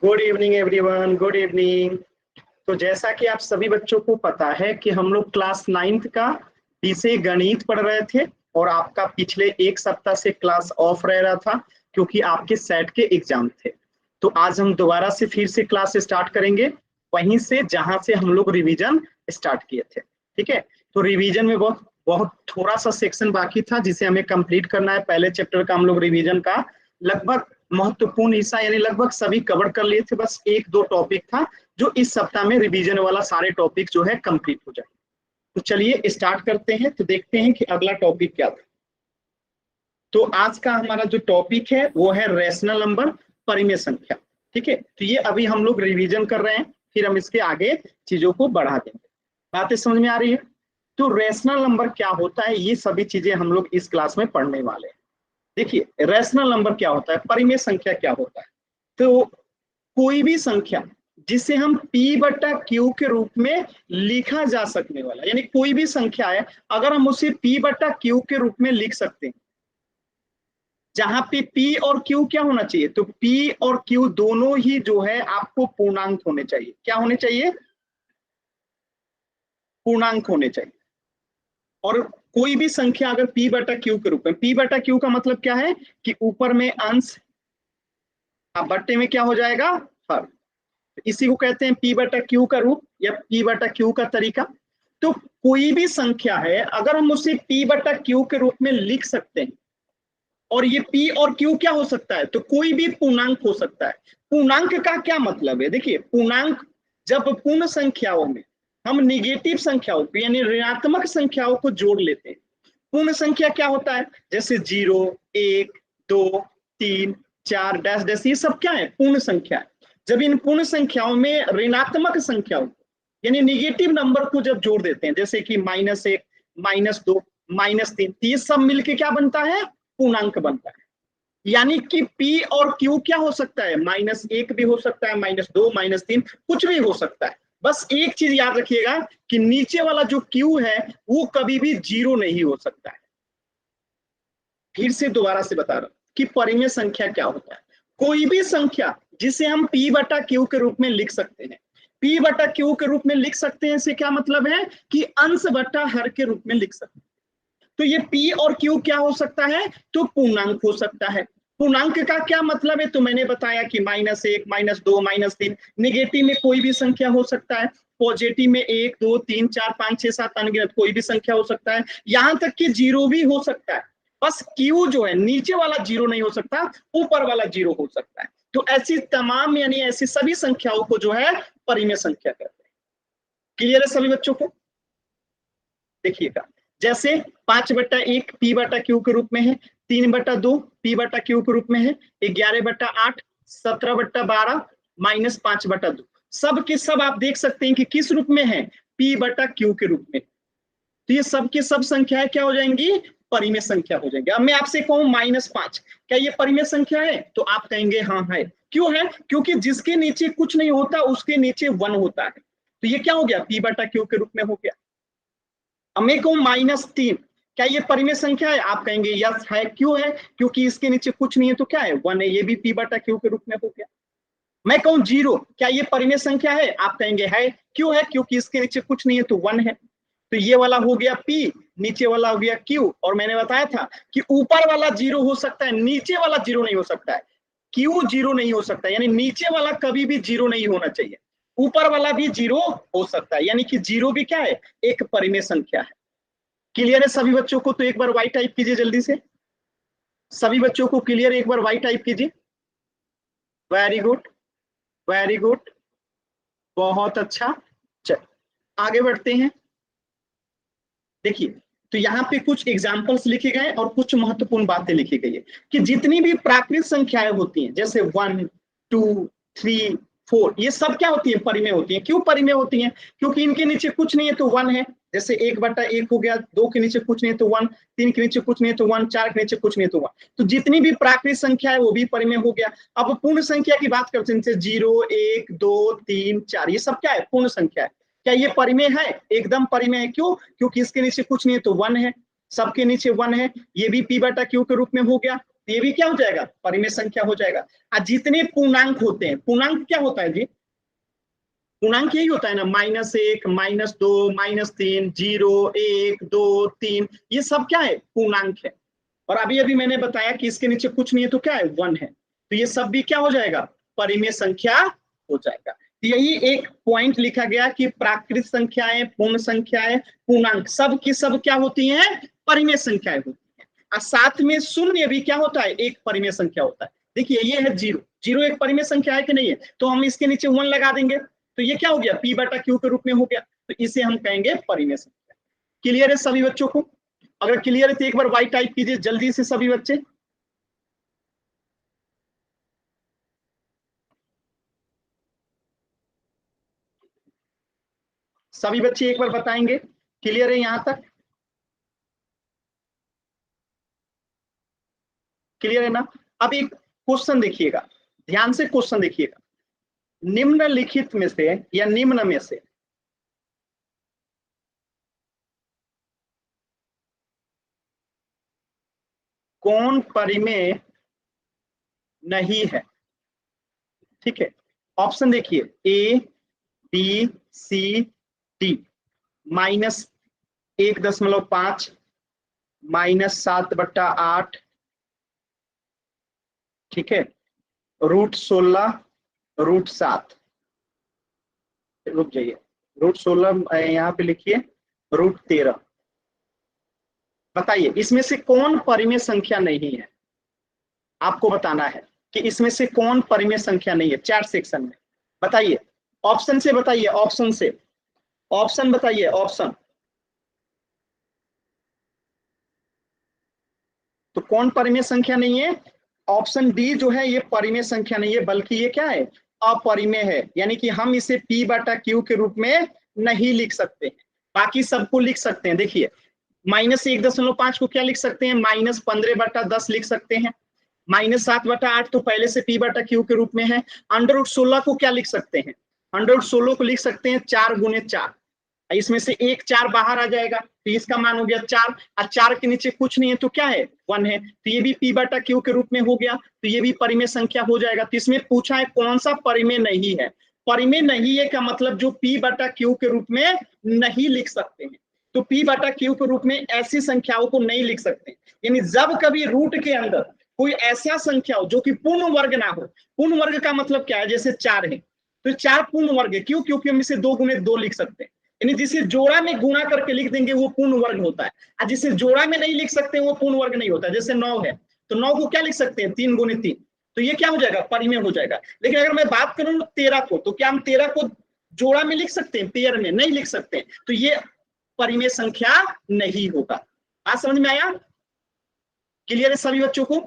Good evening everyone, good evening. तो जैसा कि आप सभी बच्चों को पता है कि हम लोग क्लास नाइन्थ का विषय गणित पढ़ रहे थे और आपका पिछले एक सप्ताह से क्लास ऑफ रह रहा था क्योंकि आपके सेट के एग्जाम थे। तो आज हम दोबारा से फिर से क्लास स्टार्ट करेंगे वहीं से जहां से हम लोग रिवीजन स्टार्ट किए थे। ठीक है, तो रिवीजन में बहुत बहुत थोड़ा सा सेक्शन बाकी था जिसे हमें कंप्लीट करना है। पहले चैप्टर का हम लोग रिवीजन का लगभग महत्वपूर्ण हिस्सा यानी लगभग सभी कवर कर लिए थे। बस एक दो टॉपिक था जो इस सप्ताह में रिवीजन वाला सारे टॉपिक जो है कंप्लीट हो जाए। तो चलिए स्टार्ट करते हैं, तो देखते हैं कि अगला टॉपिक क्या था। तो आज का हमारा जो टॉपिक है वो है रेशनल नंबर, परिमेय संख्या। ठीक है, तो ये अभी हम लोग रिवीजन कर रहे हैं, फिर हम इसके आगे चीजों को बढ़ा देंगे। बातें समझ में आ रही है? तो रेशनल नंबर क्या होता है ये सभी चीजें हम लोग इस क्लास में पढ़ने वाले हैं। देखिए, रेशनल नंबर क्या होता है, परिमेय संख्या क्या होता है। तो कोई भी संख्या जिसे हम P बटा Q के रूप में लिखा जा सकने वाला, यानी कोई भी संख्या है अगर हम उसे P बटा Q के रूप में लिख सकते हैं, जहां पे P और Q क्या होना चाहिए, तो P और Q दोनों ही जो है आपको पूर्णांक होने चाहिए। क्या होने चाहिए? पूर्णांक होने चाहिए। और कोई भी संख्या अगर P बटा Q के रूप में, P बटा Q का मतलब क्या है कि ऊपर में अंश, बट्टे में क्या हो जाएगा, हर। इसी को कहते हैं P बटा Q का रूप या P बटा Q का तरीका। तो कोई भी संख्या है अगर हम उसे P बटा Q के रूप में लिख सकते हैं, और ये P और Q क्या हो सकता है, तो कोई भी पूर्णांक हो सकता है। पूर्णांक का क्या मतलब है? देखिए, पूर्णांक जब पूर्ण संख्याओं में हम निगेटिव संख्याओं को यानी ऋणात्मक संख्याओं को जोड़ लेते हैं। पूर्ण संख्या क्या होता है, जैसे 0, 1, 2, 3, 4 डैश डैश, ये सब क्या है, पूर्ण संख्या है। जब इन पूर्ण संख्याओं में ऋणात्मक संख्याओं यानी निगेटिव नंबर को जब जोड़ देते हैं, जैसे कि -1, -2, -3, तो ये सब मिलके क्या बनता है, पूर्णांक बनता है। यानी कि P और Q क्या हो सकता है, -1 भी हो सकता है, -2, -3, कुछ भी हो सकता है। बस एक चीज याद रखिएगा कि नीचे वाला जो Q है वो कभी भी 0 नहीं हो सकता है। फिर से दोबारा से बता रहा हूं कि परिमेय संख्या क्या होता है। कोई भी संख्या जिसे हम P बटा Q के रूप में लिख सकते हैं, P बटा Q के रूप में लिख सकते हैं, इससे क्या मतलब है कि अंश बटा हर के रूप में लिख सकते हैं। तो ये P और Q क्या हो सकता है, तो पूर्णांक हो सकता है। पूर्णांक का क्या मतलब है, तो मैंने बताया कि -1, -2, -3। निगेटिव में कोई भी संख्या हो सकता है, पॉजिटिव में 1, 2, 3, 4, 5, 6, 7 अनगिनत कोई भी संख्या हो सकता है, यहां तक कि 0 भी हो सकता है। बस Q जो है नीचे वाला 0 नहीं हो सकता, ऊपर वाला 0 हो सकता है। तो ऐसी तमाम यानी ऐसी सभी संख्याओं को जो है परिमेय संख्या कहते हैं। क्लियर है सभी बच्चों को? देखिएगा, जैसे 5/1 P बटा Q के रूप में है, 3/2 P बटा Q के रूप में है, 11/8, 17/12, -5/2। सब के सब आप देख सकते हैं कि किस रूप में है, P बटा Q के रूप में। तो ये सब की सब संख्याएं क्या हो जाएंगी, परिमेय संख्या हो जाएंगी। अब मैं आपसे कहूं -5, क्या ये परिमेय संख्या है, तो आप कहेंगे हाँ है। क्यों है? क्योंकि जिसके नीचे कुछ नहीं होता उसके नीचे 1 होता है। तो ये क्या हो गया, P बटा Q के रूप में हो गया। अब मैं कहूं -3, क्या ये परिमेय संख्या है, आप कहेंगे यस है। क्यों है? क्योंकि इसके नीचे कुछ नहीं है तो क्या है, 1 है, ये भी P बटा Q के रूप में हो गया। मैं कहूं 0, क्या ये परिमेय संख्या है, आप कहेंगे है। क्यों है? क्योंकि इसके नीचे कुछ नहीं है तो 1 है। तो ये वाला हो गया P, नीचे वाला हो गया Q। और मैंने बताया था कि ऊपर वाला 0 हो सकता है, नीचे वाला 0 नहीं हो सकता है। Q 0 नहीं हो सकता, यानी नीचे वाला कभी भी 0 नहीं होना चाहिए, ऊपर वाला भी 0 हो सकता है, यानी कि 0 भी क्या है, एक परिमेय संख्या है। क्लियर है सभी बच्चों को? तो एक बार वाई टाइप कीजिए जल्दी से। सभी बच्चों को क्लियर, एक बार वाई टाइप कीजिए। वेरी गुड, वेरी गुड, बहुत अच्छा। चल आगे बढ़ते हैं। देखिए, तो यहाँ पे कुछ एग्जाम्पल्स लिखे गए और कुछ महत्वपूर्ण बातें लिखी गई है कि जितनी भी प्राकृत संख्याएं होती हैं, जैसे 1, 2, 3, 4, ये सब क्या होती है, परिमेय होती है। क्यों परिमेय होती हैं? क्योंकि इनके नीचे कुछ नहीं है तो 1 है। जैसे 1/1 हो गया, 2 के नीचे कुछ नहीं है तो 1, 3 के नीचे कुछ नहीं है तो 1, 4 के नीचे कुछ नहीं है तो 1। तो जितनी भी प्राकृत संख्या है वो भी परिमेय हो गया। अब पूर्ण संख्या की बात करते हैं, जैसे 0, 1, 2, 3, 4, ये सब क्या है, पूर्ण संख्या है। क्या ये परिमेय है? एकदम परिमेय है। क्यों? क्योंकि इसके नीचे कुछ नहीं है तो 1 है, सबके नीचे 1 है, ये भी P बटा Q के रूप में हो गया। ये भी क्या हो जाएगा, परिमेय संख्या हो जाएगा। और जितने पूर्णांक होते हैं, पूर्णांक क्या होता है जी, पूर्णांक यही होता है ना, -1, -2, -3, 0, 1, 2, 3, ये सब क्या है, पूर्णांक है। और अभी अभी मैंने बताया कि इसके नीचे कुछ नहीं है तो क्या है, 1 है, तो ये सब भी क्या हो जाएगा, परिमेय संख्या हो जाएगा। तो यही एक पॉइंट लिखा गया कि प्राकृत संख्याएं, पूर्ण संख्याएं, पूर्णांक सब की सब क्या होती हैं, परिमेय संख्याएं होती हैं। और साथ में शून्य भी क्या होता है, एक परिमेय संख्या होता है। देखिए ये है 0, 0 एक परिमेय संख्या है कि नहीं है, तो हम इसके नीचे 1 लगा देंगे, तो ये क्या हो गया, P/Q के रूप में हो गया, तो इसे हम कहेंगे परिमेय संख्या। क्लियर है सभी बच्चों को? अगर क्लियर है तो एक बार वाई टाइप कीजिए जल्दी से सभी बच्चे। सभी बच्चे एक बार बताएंगे, क्लियर है यहां तक? क्लियर है ना? अब एक क्वेश्चन देखिएगा, ध्यान से क्वेश्चन देखिएगा, निम्नलिखित में से या निम्न में से कौन परिमेय नहीं है? ठीक है, ऑप्शन देखिए, A, B, C, D, -1.5, -7/8, ठीक है, √16, √7, रुक जाइए, √16 यहाँ पे लिखिए, √13। बताइए इसमें से कौन परिमेय संख्या नहीं है, आपको बताना है कि इसमें से कौन परिमेय संख्या नहीं है, चैट सेक्शन में बताइए, ऑप्शन से बताइए, ऑप्शन से, ऑप्शन बताइए, ऑप्शन। तो कौन परिमेय संख्या नहीं है? ऑप्शन डी जो है ये परिमेय संख्या नहीं है, बल्कि ये क्या है, अपरिमेय है, यानी कि हम इसे P/Q के रूप में नहीं लिख सकते हैं, बाकी सबको लिख सकते हैं। देखिए -1.5 को क्या लिख सकते हैं, -15/10 लिख सकते हैं, -7/8 तो पहले से P/Q के रूप में है। √16 को क्या लिख सकते हैं, √16 को लिख सकते हैं 4 × 4, इसमें से एक 4 बाहर आ जाएगा, तो इसका मान हो गया 4, और 4 के नीचे कुछ नहीं है तो क्या है, 1 है, तो ये भी P/Q के रूप में हो गया, तो ये भी परिमेय संख्या हो जाएगा। तो इसमें पूछा है कौन सा परिमेय नहीं है, परिमेय नहीं है का मतलब जो P/Q के रूप में नहीं लिख सकते हैं, तो P/Q के रूप में ऐसी संख्याओं को नहीं लिख सकते, यानी जब कभी रूट के अंदर कोई ऐसा संख्या हो जो कि पूर्ण वर्ग ना हो, पूर्ण वर्ग का मतलब क्या है, जैसे 4 है तो 4 पूर्ण वर्ग है, क्यों, क्योंकि हम इसे 2 × 2 लिख सकते हैं, यानी जिसे जोड़ा में गुणा करके लिख देंगे वो पूर्ण वर्ग होता है, और जिसे जोड़ा में नहीं लिख सकते वो पूर्ण वर्ग नहीं होता। जैसे 9 है तो 9 को क्या लिख सकते हैं, 3 × 3, तो ये क्या हो जाएगा, परिमेय हो जाएगा। लेकिन अगर मैं बात करूं 13 को, तो क्या हम 13 को जोड़ा में लिख सकते हैं, पेयर में नहीं लिख सकते, तो ये परिमेय संख्या नहीं होगा। बात समझ में आया? क्लियर है सभी बच्चों को?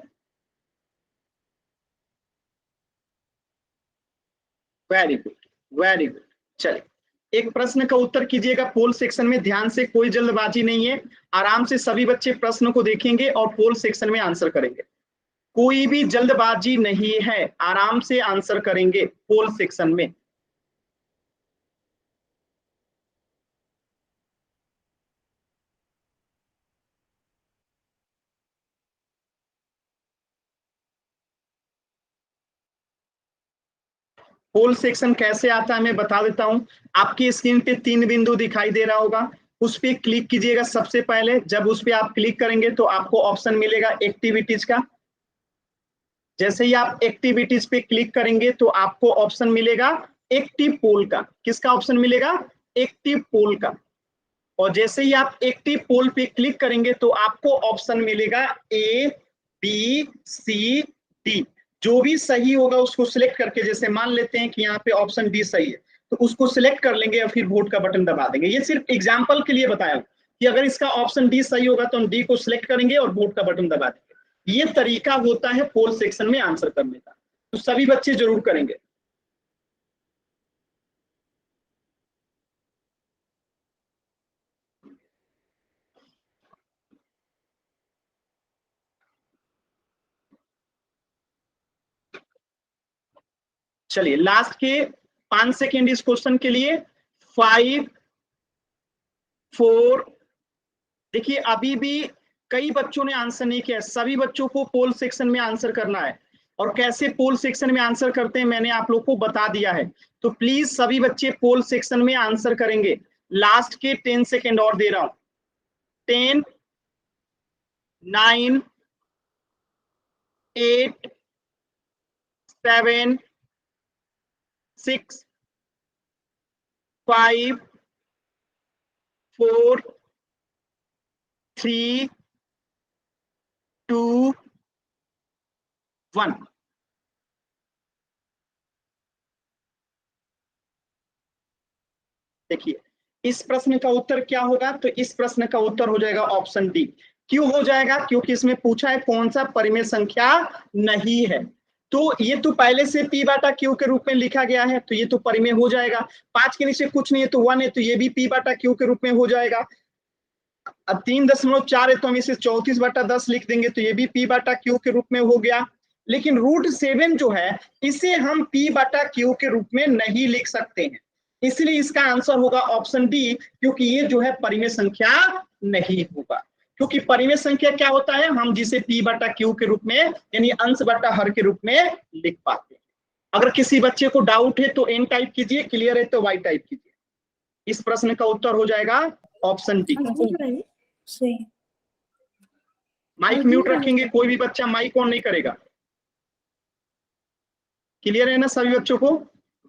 Very good, very good. चलिए एक प्रश्न का उत्तर कीजिएगा पोल सेक्शन में, ध्यान से, कोई जल्दबाजी नहीं है, आराम से सभी बच्चे प्रश्न को देखेंगे और पोल सेक्शन में आंसर करेंगे, कोई भी जल्दबाजी नहीं है, आराम से आंसर करेंगे पोल सेक्शन में। पोल सेक्शन कैसे आता है मैं बता देता हूं, आपकी स्क्रीन पे 3 बिंदु दिखाई दे रहा होगा, उस पर क्लिक कीजिएगा सबसे पहले, जब उस पर आप क्लिक करेंगे तो आपको ऑप्शन मिलेगा एक्टिविटीज का, जैसे ही आप एक्टिविटीज पे क्लिक करेंगे तो आपको ऑप्शन मिलेगा एक्टिव पोल का, किसका ऑप्शन मिलेगा, एक्टिव पोल का, और जैसे ही आप एक्टिव पोल पे क्लिक करेंगे तो आपको ऑप्शन मिलेगा A, B, C, D, जो भी सही होगा उसको सिलेक्ट करके, जैसे मान लेते हैं कि यहाँ पे ऑप्शन डी सही है तो उसको सिलेक्ट कर लेंगे और फिर वोट का बटन दबा देंगे। ये सिर्फ एग्जाम्पल के लिए बताया कि अगर इसका ऑप्शन डी सही होगा तो हम डी को सिलेक्ट करेंगे और वोट का बटन दबा देंगे। ये तरीका होता है पोल सेक्शन में आंसर करने का, तो सभी बच्चे जरूर करेंगे। चलिए लास्ट के 5 सेकेंड इस क्वेश्चन के लिए, 5, 4, देखिए अभी भी कई बच्चों ने आंसर नहीं किया, सभी बच्चों को पोल सेक्शन में आंसर करना है। और कैसे पोल सेक्शन में आंसर करते हैं मैंने आप लोग को बता दिया है। तो प्लीज सभी बच्चे पोल सेक्शन में आंसर करेंगे। लास्ट के 10 सेकेंड और दे रहा हूं। 10, 9, 8, 7, 6, 5, 4, 3, 2, 1। देखिए इस प्रश्न का उत्तर क्या होगा, तो इस प्रश्न का उत्तर हो जाएगा ऑप्शन डी। क्यों हो जाएगा, क्योंकि इसमें पूछा है कौन सा परिमेय संख्या नहीं है। तो ये तो पहले से पी बाटा क्यू के रूप में लिखा गया है, तो ये तो परिमेय हो जाएगा। 5 के नीचे कुछ नहीं है तो 1 है, तो ये भी पी बाटा क्यू के रूप में हो जाएगा। अब 3.4 है तो हम इसे 34/10 लिख देंगे, तो ये भी पी बाटा क्यू के रूप में हो गया। लेकिन √7 जो है इसे हम पी बाटा क्यू के रूप में नहीं लिख सकते हैं, इसलिए इसका आंसर होगा ऑप्शन डी, क्योंकि ये जो है परिमेय संख्या नहीं होगा। क्योंकि परिमेय संख्या क्या होता है, हम जिसे पी बाटा क्यू के रूप में यानी अंश बटा हर के रूप में लिख पाते हैं। अगर किसी बच्चे को डाउट है तो एन टाइप कीजिए, क्लियर है तो वाई टाइप कीजिए। इस प्रश्न का उत्तर हो जाएगा ऑप्शन डी। माइक म्यूट रखेंगे, कोई भी बच्चा माइक ऑन नहीं करेगा। क्लियर है ना सभी बच्चों को?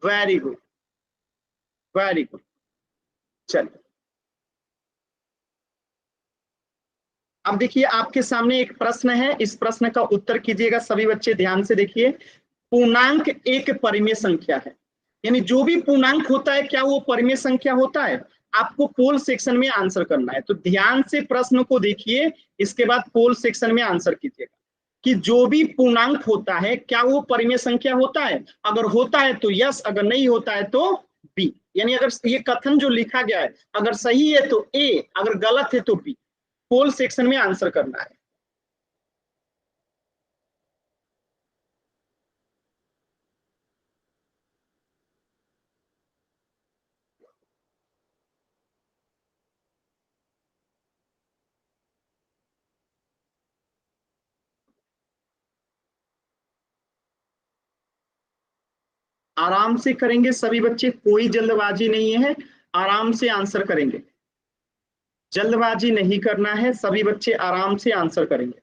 Very good, very good. चलिए अब देखिए आपके सामने एक प्रश्न है, इस प्रश्न का उत्तर कीजिएगा सभी बच्चे, ध्यान से देखिए। पूर्णांक एक परिमेय संख्या है, यानी जो भी पूर्णांक होता है क्या वो परिमेय संख्या होता है? आपको पोल सेक्शन में आंसर करना है। तो ध्यान से प्रश्न को देखिए, इसके बाद पोल सेक्शन में आंसर कीजिएगा कि जो भी पूर्णांक होता है क्या वो परिमेय संख्या होता है? अगर होता है तो यस, अगर नहीं होता है तो बी। यानी अगर ये कथन जो लिखा गया है अगर सही है तो ए, अगर गलत है तो बी। पोल सेक्शन में आंसर करना है। आराम से करेंगे सभी बच्चे, कोई जल्दबाजी नहीं है, आराम से आंसर करेंगे। जल्दबाजी नहीं करना है, सभी बच्चे आराम से आंसर करेंगे।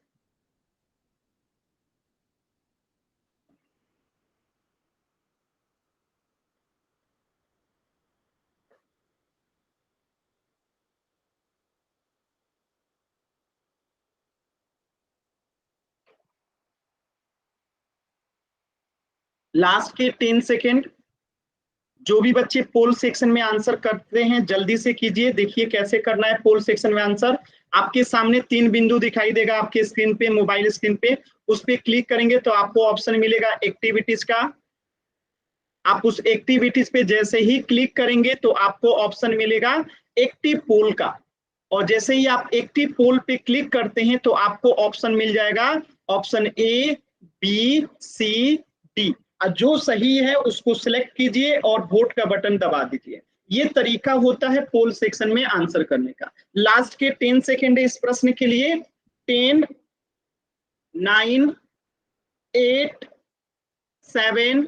लास्ट के 10 सेकेंड। जो भी बच्चे पोल सेक्शन में आंसर करते हैं जल्दी से कीजिए। देखिए कैसे करना है पोल सेक्शन में आंसर। आपके सामने 3 बिंदु दिखाई देगा आपके स्क्रीन पे, मोबाइल स्क्रीन पे, उस पर क्लिक करेंगे तो आपको ऑप्शन मिलेगा एक्टिविटीज का। आप उस एक्टिविटीज पे जैसे ही क्लिक करेंगे तो आपको ऑप्शन मिलेगा एक्टिव पोल का। और जैसे ही आप एक्टिव पोल पे क्लिक करते हैं तो आपको ऑप्शन मिल जाएगा option A, B, C, D. जो सही है उसको सिलेक्ट कीजिए और वोट का बटन दबा दीजिए। ये तरीका होता है पोल सेक्शन में आंसर करने का। लास्ट के 10 सेकेंड है इस प्रश्न के लिए। 10, 9, 8, 7,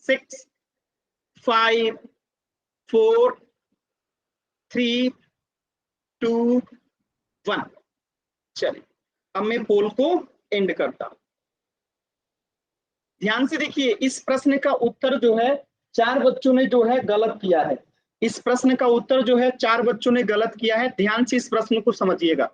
6, 5, 4, 3, 2, 1। चलिए अब मैं पोल को एंड करता हूं। ध्यान से देखिए इस प्रश्न का उत्तर जो है 4 बच्चों ने जो है गलत किया है। इस प्रश्न का उत्तर जो है 4 बच्चों ने गलत किया है। ध्यान से इस प्रश्न को समझिएगा।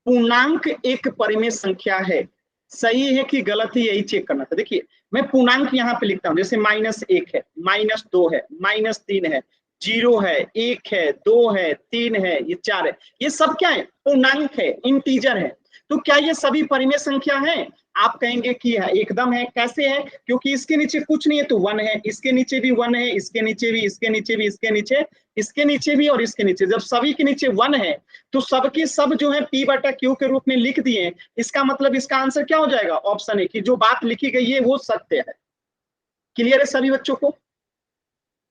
पूर्णांक एक परिमेय संख्या है, सही है कि गलत है यही चेक करना था। देखिए मैं पूर्णांक यहाँ पे लिखता हूँ, जैसे -1 है, -2 है, -3 है, 0 है, 1 है, 2 है, 3 है, ये 4 है, ये सब क्या है? पूर्णांक है, इंटीजर है। तो क्या ये सभी परिमेय संख्या है? आप कहेंगे कि है, एकदम है। कैसे है? क्योंकि इसके नीचे कुछ नहीं है तो 1 है, इसके नीचे भी 1 है, इसके नीचे भी, इसके नीचे भी, इसके नीचे, इसके नीचे भी और इसके नीचे। जब सभी के नीचे 1 है तो सबके सब जो है पी बटा क्यू के रूप में लिख दिए। इसका मतलब इसका आंसर क्या हो जाएगा? ऑप्शन है कि जो बात लिखी गई है वो सत्य है। क्लियर है सभी बच्चों को?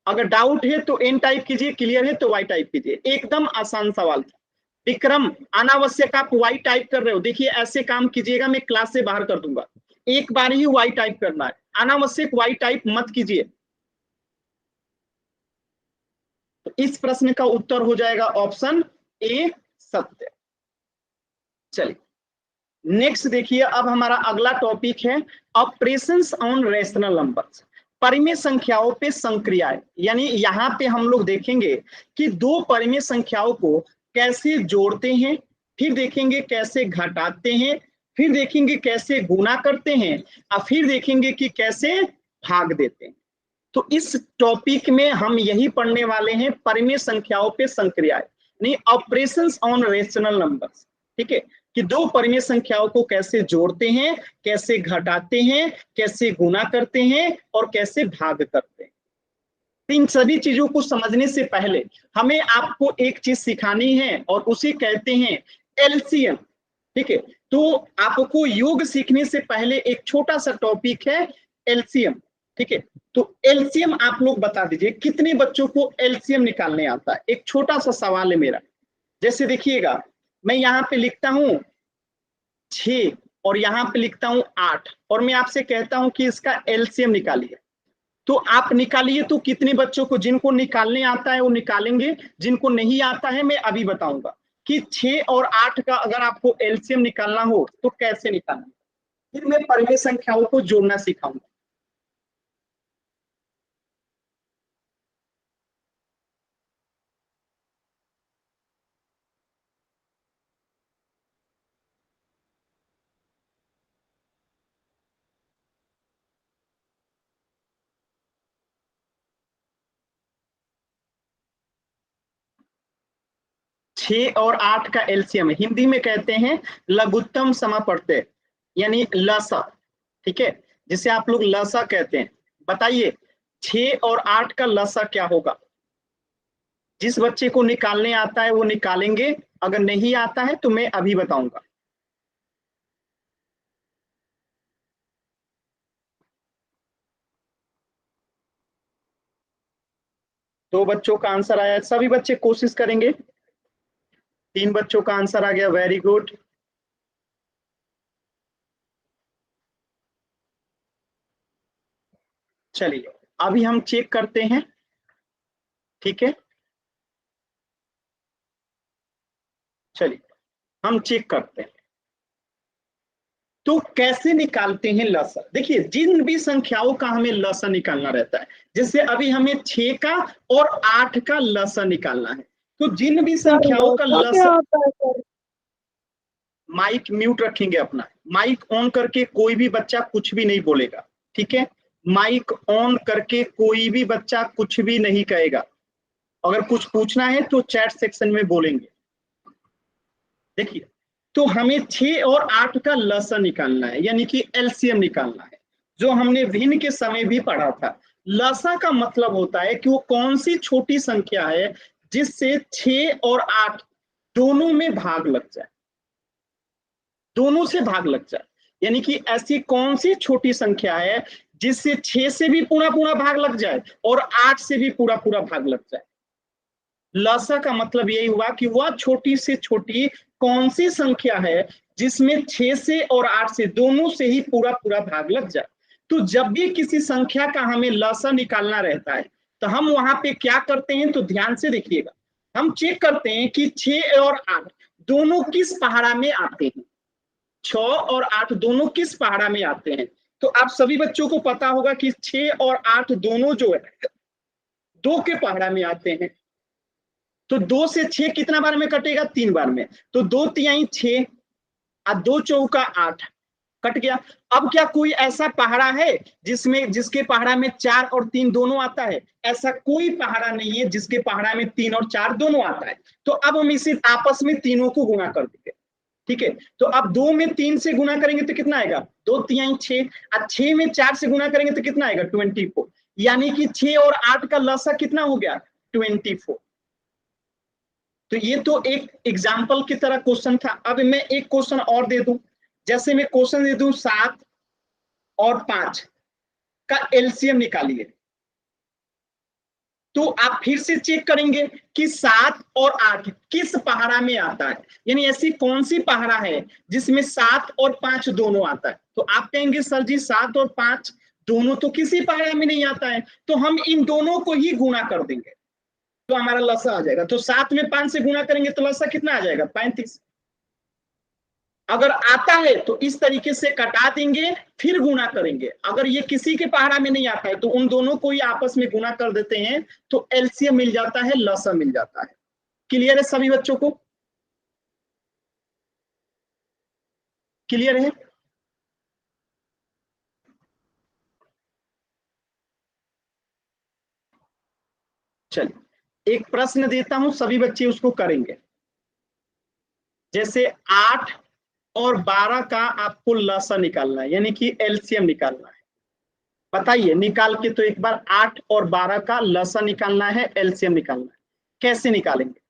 अगर डाउट है तो एन टाइप कीजिए, क्लियर है तो वाई टाइप कीजिए। एकदम आसान सवाल था। विक्रम अनावश्यक आप वाई टाइप कर रहे हो, देखिए ऐसे काम कीजिएगा मैं क्लास से बाहर कर दूंगा, एक बार ही वाई टाइप करना है, अनावश्यक वाई टाइप मत कीजिए। तो इस प्रश्न का उत्तर हो जाएगा ऑप्शन ए सत्य। चलिए नेक्स्ट देखिए, अब हमारा अगला टॉपिक है ऑपरेशंस ऑन रेशनल नंबर्स, परिमेय संख्याओं पे संक्रियाएं। यानी यहाँ पे हम लोग देखेंगे कि दो परिमेय संख्याओं को कैसे जोड़ते हैं, फिर देखेंगे कैसे घटाते हैं, फिर देखेंगे कैसे गुणा करते हैं, और फिर देखेंगे कि कैसे भाग देते हैं। तो इस टॉपिक में हम यही पढ़ने वाले हैं, परिमेय संख्याओं पे संक्रियाएं, नहीं ऑपरेशंस ऑन रेशनल नंबर्स। ठीक है, कि दो परिमेय संख्याओं को कैसे जोड़ते हैं, कैसे घटाते हैं, कैसे गुणा करते हैं और कैसे भाग करते हैं। इन सभी चीजों को समझने से पहले हमें आपको एक चीज सिखानी है और उसे कहते हैं एलसीएम। ठीक है, तो आपको योग सीखने से पहले एक छोटा सा टॉपिक है एलसीएम। ठीक है, तो एलसीएम आप लोग बता दीजिए कितने बच्चों को एलसीएम निकालने आता है। एक छोटा सा सवाल है मेरा, जैसे देखिएगा मैं यहाँ पे लिखता हूं 6 और यहाँ पे लिखता हूं 8 और मैं आपसे कहता हूं कि इसका एलसीएम निकालिए, तो आप निकालिए। तो कितने बच्चों को, जिनको निकालने आता है वो निकालेंगे, जिनको नहीं आता है मैं अभी बताऊंगा कि 6 और 8 का अगर आपको एलसीएम निकालना हो तो कैसे निकालना। फिर मैं परिमेय संख्याओं को जोड़ना सिखाऊंगा। 6 और 8 का एलसीएम हिंदी में कहते हैं लघुत्तम समापवर्तय, यानी लसा। ठीक है, जिसे आप लोग लसा कहते हैं। बताइए 6 और 8 का लसा क्या होगा। जिस बच्चे को निकालने आता है वो निकालेंगे, अगर नहीं आता है तो मैं अभी बताऊंगा। दो बच्चों का आंसर आया, सभी बच्चे कोशिश करेंगे। 3 बच्चों का आंसर आ गया, वेरी गुड। चलिए अभी हम चेक करते हैं। ठीक है, चलिए हम चेक करते हैं तो कैसे निकालते हैं लसा। देखिए जिन भी संख्याओं का हमें लसा निकालना रहता है, जैसे अभी हमें 6 का और 8 का लसा निकालना है, तो जिन भी संख्याओं का लसा, माइक म्यूट रखेंगे अपना, माइक ऑन करके कोई भी बच्चा कुछ भी नहीं बोलेगा। ठीक है, माइक ऑन करके कोई भी बच्चा कुछ भी नहीं कहेगा, अगर कुछ पूछना है तो चैट सेक्शन में बोलेंगे। देखिए तो हमें 6 और 8 का लसा निकालना है, यानी कि एलसीएम निकालना है, जो हमने भिन्न के समय भी पढ़ा था। लसा का मतलब होता है कि वो कौन सी छोटी संख्या है जिससे 6 और 8 दोनों में भाग लग जाए, दोनों से भाग लग जाए। यानी कि ऐसी कौन सी छोटी संख्या है जिससे 6 से भी पूरा पूरा भाग लग जाए और 8 से भी पूरा पूरा भाग लग जाए। लसा का मतलब यही हुआ कि वह छोटी से छोटी कौन सी संख्या है जिसमें 6 से और 8 से दोनों से ही पूरा पूरा भाग लग जाए। तो जब भी किसी संख्या का हमें लसा निकालना रहता है तो हम वहां पे क्या करते हैं, तो ध्यान से देखिएगा। हम चेक करते हैं कि 6 और 8 दोनों किस पहाड़ा में आते हैं, 6 और 8 दोनों किस पहाड़ा में आते हैं। तो आप सभी बच्चों को पता होगा कि 6 और 8 दोनों जो है 2 के पहाड़ा में आते हैं। तो 2 से 6 कितना बार में कटेगा, 3 बार में। तो 2 तिहाई 6 और 2 चौका 8 कट गया। अब क्या कोई ऐसा पहाड़ा है जिसमें, जिसके पहाड़ा में 4 और 3 दोनों आता है? ऐसा कोई पहाड़ा नहीं है जिसके पहाड़ा में 3 और 4 दोनों आता है। तो अब हम इसे आपस में तीनों को गुणा कर देंगे। ठीक है, तो अब 2 में 3 से गुणा करेंगे तो कितना आएगा, 2 तिहाई 6, और 6 में 4 से गुणा करेंगे तो कितना आएगा, 24। यानी कि 6 और 8 का लसा कितना हो गया, 24। तो ये तो एक एग्जाम्पल की तरह क्वेश्चन था। अब मैं एक क्वेश्चन और दे दूं, जैसे मैं क्वेश्चन दे दूं 7 और 5 का एलसीएम निकालिए। तो आप फिर से चेक करेंगे कि 7 और 8 किस पहाड़ा में आता है, यानी ऐसी कौन सी पहाड़ा है जिसमें 7 और 5 दोनों आता है। तो आप कहेंगे सर जी 7 और 5 दोनों तो किसी पहाड़ा में नहीं आता है, तो हम इन दोनों को ही गुणा कर देंगे तो हमारा लसा आ जाएगा। तो 7 में 5 से गुणा करेंगे तो लसा कितना आ जाएगा, 35। अगर आता है तो इस तरीके से कटा देंगे फिर गुणा करेंगे। अगर ये किसी के पहाड़ा में नहीं आता है तो उन दोनों को ही आपस में गुणा कर देते हैं तो एलसीएम मिल जाता है, लसा मिल जाता है। क्लियर है सभी बच्चों को? क्लियर है? चलिए एक प्रश्न देता हूं, सभी बच्चे उसको करेंगे। जैसे 8 और 12 का आपको लसा निकालना है, यानी कि एलसीएम निकालना है। बताइए निकाल के, तो एक बार 8 और 12 का लसा निकालना है, एलसीएम निकालना है, कैसे निकालेंगे?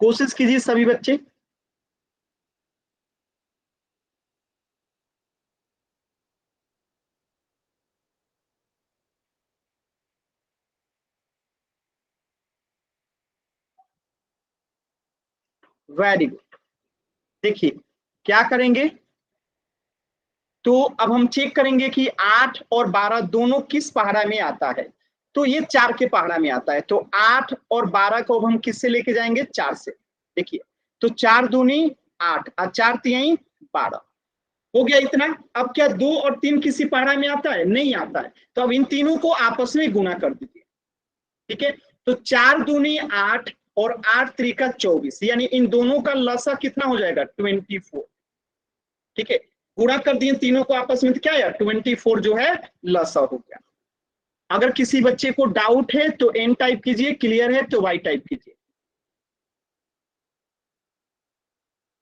कोशिश कीजिए सभी बच्चे। Very good. देखिए क्या करेंगे, तो अब हम चेक करेंगे कि 8 और 12 दोनों किस पहाड़ा में आता है। तो ये 4 के पहाड़ा में आता है, तो 8 और 12 को अब हम किससे लेके जाएंगे, 4 से। देखिए तो 4 दूनी 8 और 4 तिहाई 12 हो गया इतना। अब क्या 2 और 3 किसी पहाड़ा में आता है, नहीं आता है, तो अब इन तीनों को आपस में गुना कर दीजिए। ठीक है, तो 4 दूनी 8 और 8 त्रिका 24, यानी इन दोनों का लसा कितना हो जाएगा, 24। ठीक है, गुणा कर दिए तीनों को आपस में, तो क्या यार 24 जो है लसा हो गया। अगर किसी बच्चे को डाउट है तो एन टाइप कीजिए, क्लियर है तो वाई टाइप कीजिए।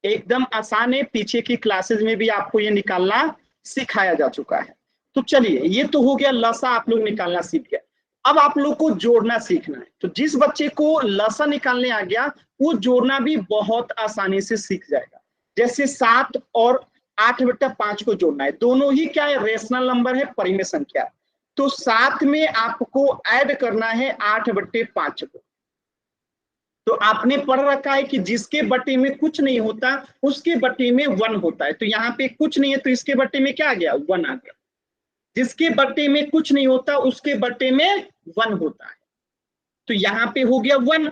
एकदम आसान है, पीछे की क्लासेस में भी आपको ये निकालना सिखाया जा चुका है। तो चलिए ये तो हो गया, लसा आप लोग निकालना सीख गया। अब आप लोग को जोड़ना सीखना है। तो जिस बच्चे को लसा निकालने आ गया वो जोड़ना भी बहुत आसानी से सीख जाएगा। जैसे 7 और 8/5 को जोड़ना है, दोनों ही क्या है, रेशनल नंबर है, परिमेय संख्या। तो 7 में आपको ऐड करना है 8/5 को। तो आपने पढ़ रखा है कि जिसके बटे में कुछ नहीं होता उसके बटे में 1 होता है। तो यहाँ पे कुछ नहीं है तो इसके बटे में क्या आ गया, 1 आ गया। जिसके बटे में कुछ नहीं होता उसके बटे में 1 होता है, तो यहाँ पे हो गया 1।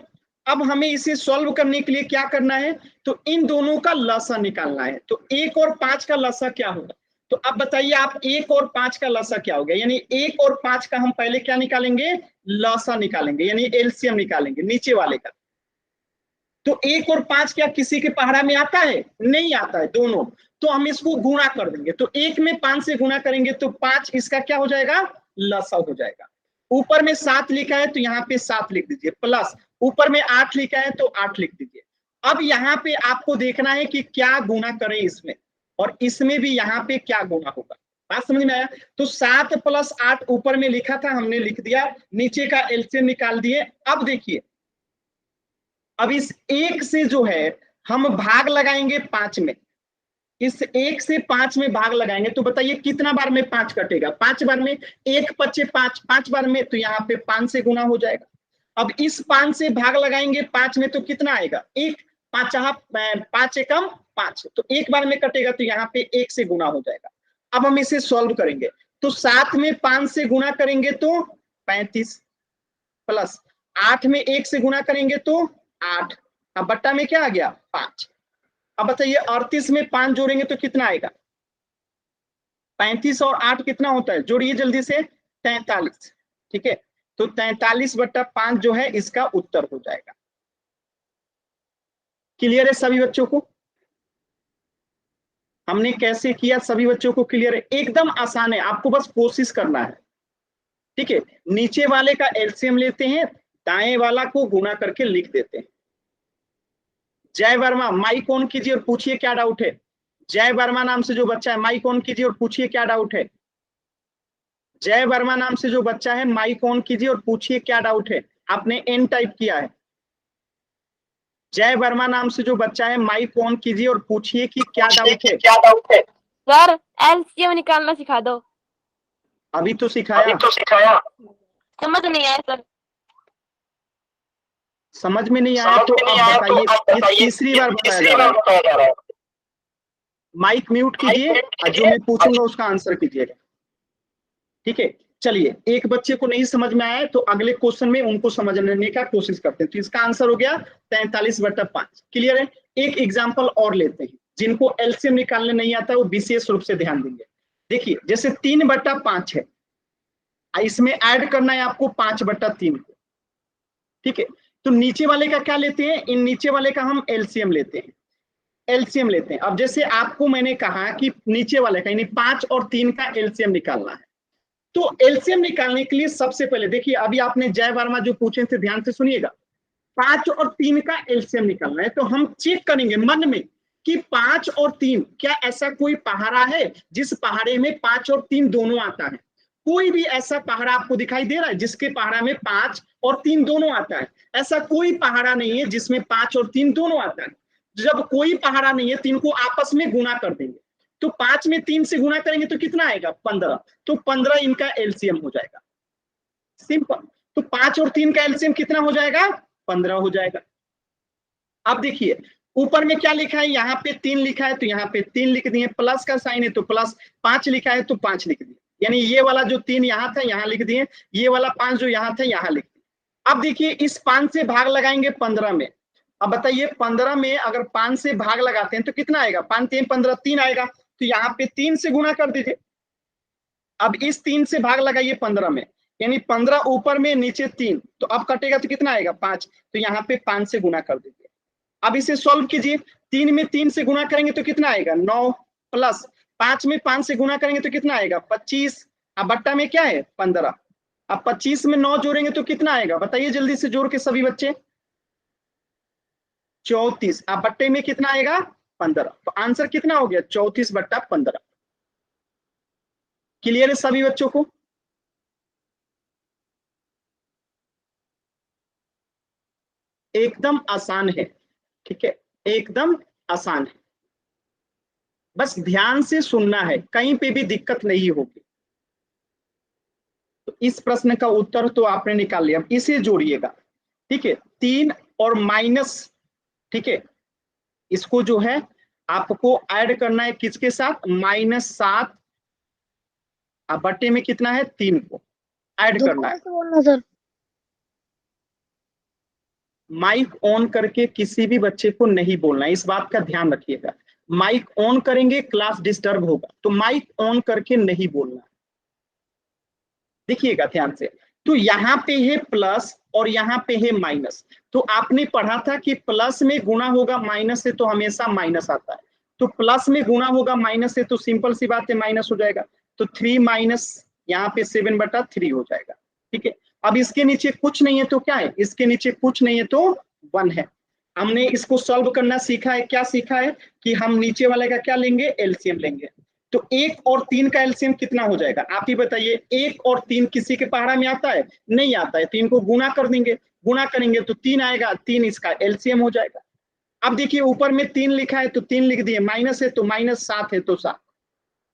अब हमें इसे सॉल्व करने के लिए क्या करना है, तो इन दोनों का लसा निकालना है। तो 1 और 5 का लसा क्या होगा, तो अब बताइए आप 1 और 5 का लसा क्या हो गया, यानी 1 और 5 का हम पहले क्या निकालेंगे, लसा निकालेंगे, यानी एलसीएम निकालेंगे नीचे वाले का। तो 1 और 5 क्या किसी के पहाड़ा में आता है, नहीं आता है दोनों, तो हम इसको गुणा कर देंगे। तो 1 में 5 से गुणा करेंगे तो 5 इसका क्या हो जाएगा, लसा हो जाएगा। ऊपर में 7 लिखा है तो यहाँ पे 7 लिख दीजिए, प्लस ऊपर में 8 लिखा है तो 8 लिख दीजिए। अब यहाँ पे आपको देखना है कि क्या गुणा करें इसमें, और इसमें भी यहाँ पे क्या गुणा होगा। बात समझ में आया? तो 7 + 8 ऊपर में लिखा था, हमने लिख दिया, नीचे का एलसीएम निकाल दिए। अब देखिए, अब इस 1 से जो है हम भाग लगाएंगे 5 में, इस 1 से 5 में भाग लगाएंगे तो बताइए कितना बार में 5 कटेगा, 5 बार में। 1 × 5 5, 5 बार में, तो यहाँ पे 5 से गुना हो जाएगा। अब इस 5 से भाग लगाएंगे 5 में तो कितना आएगा, 1, 5 5 एकम 5, तो 1 बार में कटेगा तो यहाँ पे 1 से गुना हो जाएगा। अब हम इसे सॉल्व करेंगे, तो 7 में 5 से गुना करेंगे तो 35, प्लस 8 में 1 से गुना करेंगे तो 8, अब बट्टा में क्या आ गया, 5। अब बताइए 38 में 5 जोड़ेंगे तो कितना आएगा, 35 और 8 कितना होता है, जोड़िए जल्दी से, 43। ठीक है, तो 43/5 जो है इसका उत्तर हो जाएगा। क्लियर है सभी बच्चों को? हमने कैसे किया, सभी बच्चों को क्लियर है? एकदम आसान है, आपको बस कोशिश करना है। ठीक है, नीचे वाले का एलसीएम लेते हैं, दाएं वाला को गुणा करके लिख देते हैं। जय वर्मा माइक ऑन कीजिए और पूछिए क्या डाउट है। जय वर्मा नाम से जो बच्चा है माइक ऑन कीजिए और पूछिए क्या डाउट है। जय वर्मा नाम से जो बच्चा है माइक ऑन कीजिए और पूछिए क्या डाउट है। आपने एन टाइप किया है। जय वर्मा नाम से जो बच्चा है माइक ऑन कीजिए और पूछिए कि क्या डाउट है। सर एलसीएम निकालना सिखा दो। अभी तो सिखाया। समझ नहीं आया सर। समझ में नहीं आया तो अब बताइए, ये तीसरी बार बताया जा रहा है। माइक म्यूट कीजिए और जो मैं पूछूंगा उसका आंसर कीजिएगा, ठीक है। चलिए, एक बच्चे को नहीं समझ में आया तो अगले क्वेश्चन में उनको समझने का कोशिश करते हैं। तो इसका आंसर हो गया 43/5। क्लियर है। एक एग्जांपल और लेते हैं, जिनको एलसीएम निकालने नहीं आता वो विशेष रूप से ध्यान देंगे। देखिए, जैसे 3/5 है, इसमें ऐड करना है आपको 5/3 को, ठीक है। तो नीचे वाले का क्या लेते हैं, इन नीचे वाले का हम एलसीएम लेते हैं, एलसीएम लेते हैं। अब जैसे आपको मैंने कहा कि नीचे वाले का यानी 5 और 3 का एलसीएम निकालना है, तो एलसीएम निकालने के लिए सबसे पहले देखिए, अभी आपने जय वर्मा जो पूछे थे ध्यान से सुनिएगा, 5 और 3 का एलसीएम निकालना है। तो हम चेक करेंगे मन में कि 5 और 3 क्या ऐसा कोई पहाड़ा है जिस पहाड़े में 5 और 3 दोनों आता है। कोई भी ऐसा पहाड़ा आपको दिखाई दे रहा है जिसके पहाड़ा में 5 और 3 दोनों आता है? ऐसा कोई पहाड़ा नहीं है जिसमें 5 और 3 दोनों आता है। जब कोई पहाड़ा नहीं है, 3 को आपस में गुना कर देंगे, तो 5 में 3 से गुना करेंगे तो कितना आएगा, 15। तो 15 इनका एलसीएम हो जाएगा, सिंपल। तो 5 और 3 का एलसीएम कितना हो जाएगा, 15 हो जाएगा। अब देखिए, ऊपर में क्या लिखा है, यहाँ पे 3 लिखा है तो यहाँ पे 3 लिख दिए, प्लस का साइन है तो प्लस, 5 लिखा है तो 5 लिख दिए, यानी ये वाला जो 3 यहाँ था यहाँ लिख दिए, ये वाला 5 जो यहाँ था यहाँ लिख दिए। अब देखिए, इस 5 से भाग लगाएंगे 15 में। अब बताइए, 15 में अगर 5 से भाग लगाते हैं तो कितना आएगा, 5 3 15, 3 आएगा। तो यहाँ पे 3 से गुना कर दीजिए। अब इस 3 से भाग लगाइए 15 में, यानी 15 ऊपर में नीचे 3, तो अब कटेगा तो कितना आएगा, 5। तो यहाँ पे 5 से गुना कर दीजिए। अब इसे सॉल्व कीजिए, 3 में 3 से गुना करेंगे तो कितना आएगा, 9, प्लस 5 में 5 से गुना करेंगे तो कितना आएगा, 25। अब बट्टा में क्या है, 15। अब 25 में 9 जोड़ेंगे तो कितना आएगा, बताइए जल्दी से जोड़ के सभी बच्चे, 34। अब बट्टे में कितना आएगा, 15। तो आंसर कितना हो गया, 34/15। क्लियर है सभी बच्चों को? एकदम आसान है, ठीक है, एकदम आसान है। बस ध्यान से सुनना है, कहीं पे भी दिक्कत नहीं होगी। तो इस प्रश्न का उत्तर तो आपने निकाल लिया, अब इसे जोड़िएगा, ठीक है, 3 और माइनस, ठीक है, इसको जो है आपको ऐड करना है किसके साथ, -7, अब बट्टे में कितना है, 3 को ऐड करना है। बोलना सर। माइक ऑन करके किसी भी बच्चे को नहीं बोलना, इस बात का ध्यान रखिएगा। माइक ऑन करेंगे क्लास डिस्टर्ब होगा, तो माइक ऑन करके नहीं बोलना। देखिएगा ध्यान से, तो यहाँ पे है प्लस और यहाँ पे है माइनस। तो आपने पढ़ा था कि प्लस में गुना होगा माइनस से तो हमेशा माइनस आता है, तो प्लस में गुना होगा माइनस से तो सिंपल सी बात है माइनस हो जाएगा। तो 3 माइनस यहाँ पे 7/3 हो जाएगा, ठीक है। अब इसके नीचे कुछ नहीं है तो क्या है, इसके नीचे कुछ नहीं है तो 1 है। हमने इसको सॉल्व करना सीखा है, क्या सीखा है कि हम नीचे वाले का क्या लेंगे, एलसीएम लेंगे। तो 1 और 3 का एलसीएम कितना हो जाएगा, आप ही बताइए। 1 और 3 किसी के पहाड़ा में आता है, नहीं आता है, तो इनको गुना कर देंगे, गुना करेंगे तो 3 आएगा, 3 इसका एलसीएम हो जाएगा। अब देखिए, ऊपर में 3 लिखा है तो 3 लिख दिए, माइनस है तो -7 है तो 7,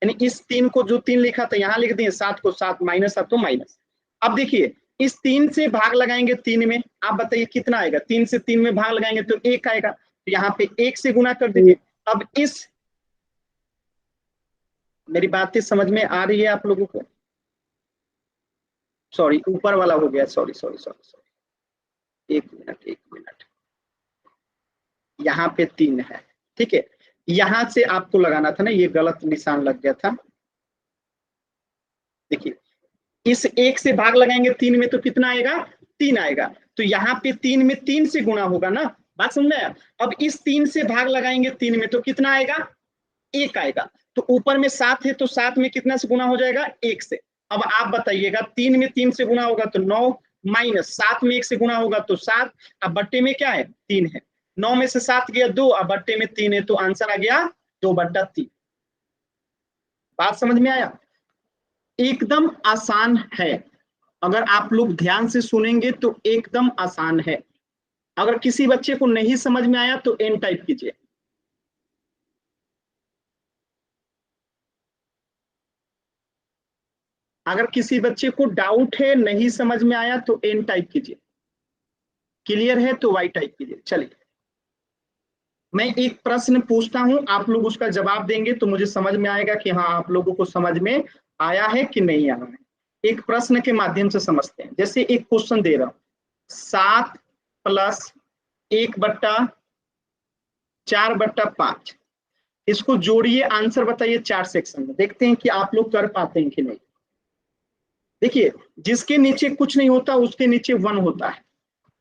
यानी इस 3 को जो 3 लिखा था यहाँ लिख दिए, 7 को 7, -7 तो माइनस। अब देखिए, इस 3 से भाग लगाएंगे 3 में, आप बताइए कितना आएगा, 3 से 3 में भाग लगाएंगे तो 1 आएगा, तो यहाँ पे 1 से गुना कर दीजिए। अब इस, मेरी बातें समझ में आ रही है आप लोगों को? सॉरी, ऊपर वाला हो गया, sorry sorry sorry sorry, 1 minute 1 minute, यहाँ पे 3 है, ठीक है। यहां से आपको लगाना था ना, ये गलत निशान लग गया था। देखिए, इस 1 से भाग लगाएंगे 3 में तो कितना आएगा, 3 आएगा। तो यहाँ पे 3 में 3 से गुना होगा ना, बात समझ में आया? अब इस 3 से भाग लगाएंगे 3 में तो कितना आएगा, 1 आएगा। तो ऊपर में 7 है तो 7 में कितना से गुना हो जाएगा, 1 से। अब आप बताइएगा, 3 में 3 से गुना होगा तो 9, माइनस 7 में 1 से गुना होगा तो 7, अब बट्टे में क्या है, 3 है। 9 में से 7 गया 2, अब बट्टे में 3 है तो आंसर आ गया 2/3। बात समझ में आया? एकदम आसान है, अगर आप लोग ध्यान से सुनेंगे तो एकदम आसान है। अगर किसी बच्चे को नहीं समझ में आया तो एन टाइप कीजिए। अगर किसी बच्चे को डाउट है, नहीं समझ में आया, तो एन टाइप कीजिए, क्लियर है तो वाई टाइप कीजिए। चलिए, मैं एक प्रश्न पूछता हूं, आप लोग उसका जवाब देंगे तो मुझे समझ में आएगा कि हाँ आप लोगों को समझ में आया है कि नहीं आया है। एक प्रश्न के माध्यम से समझते हैं। जैसे एक क्वेश्चन दे रहा हूं, 7+1/4/5, इसको जोड़िए, आंसर बताइए 4 सेक्शन में। देखते हैं कि आप लोग कर पाते हैं कि नहीं। देखिए, जिसके नीचे कुछ नहीं होता उसके नीचे 1 होता है,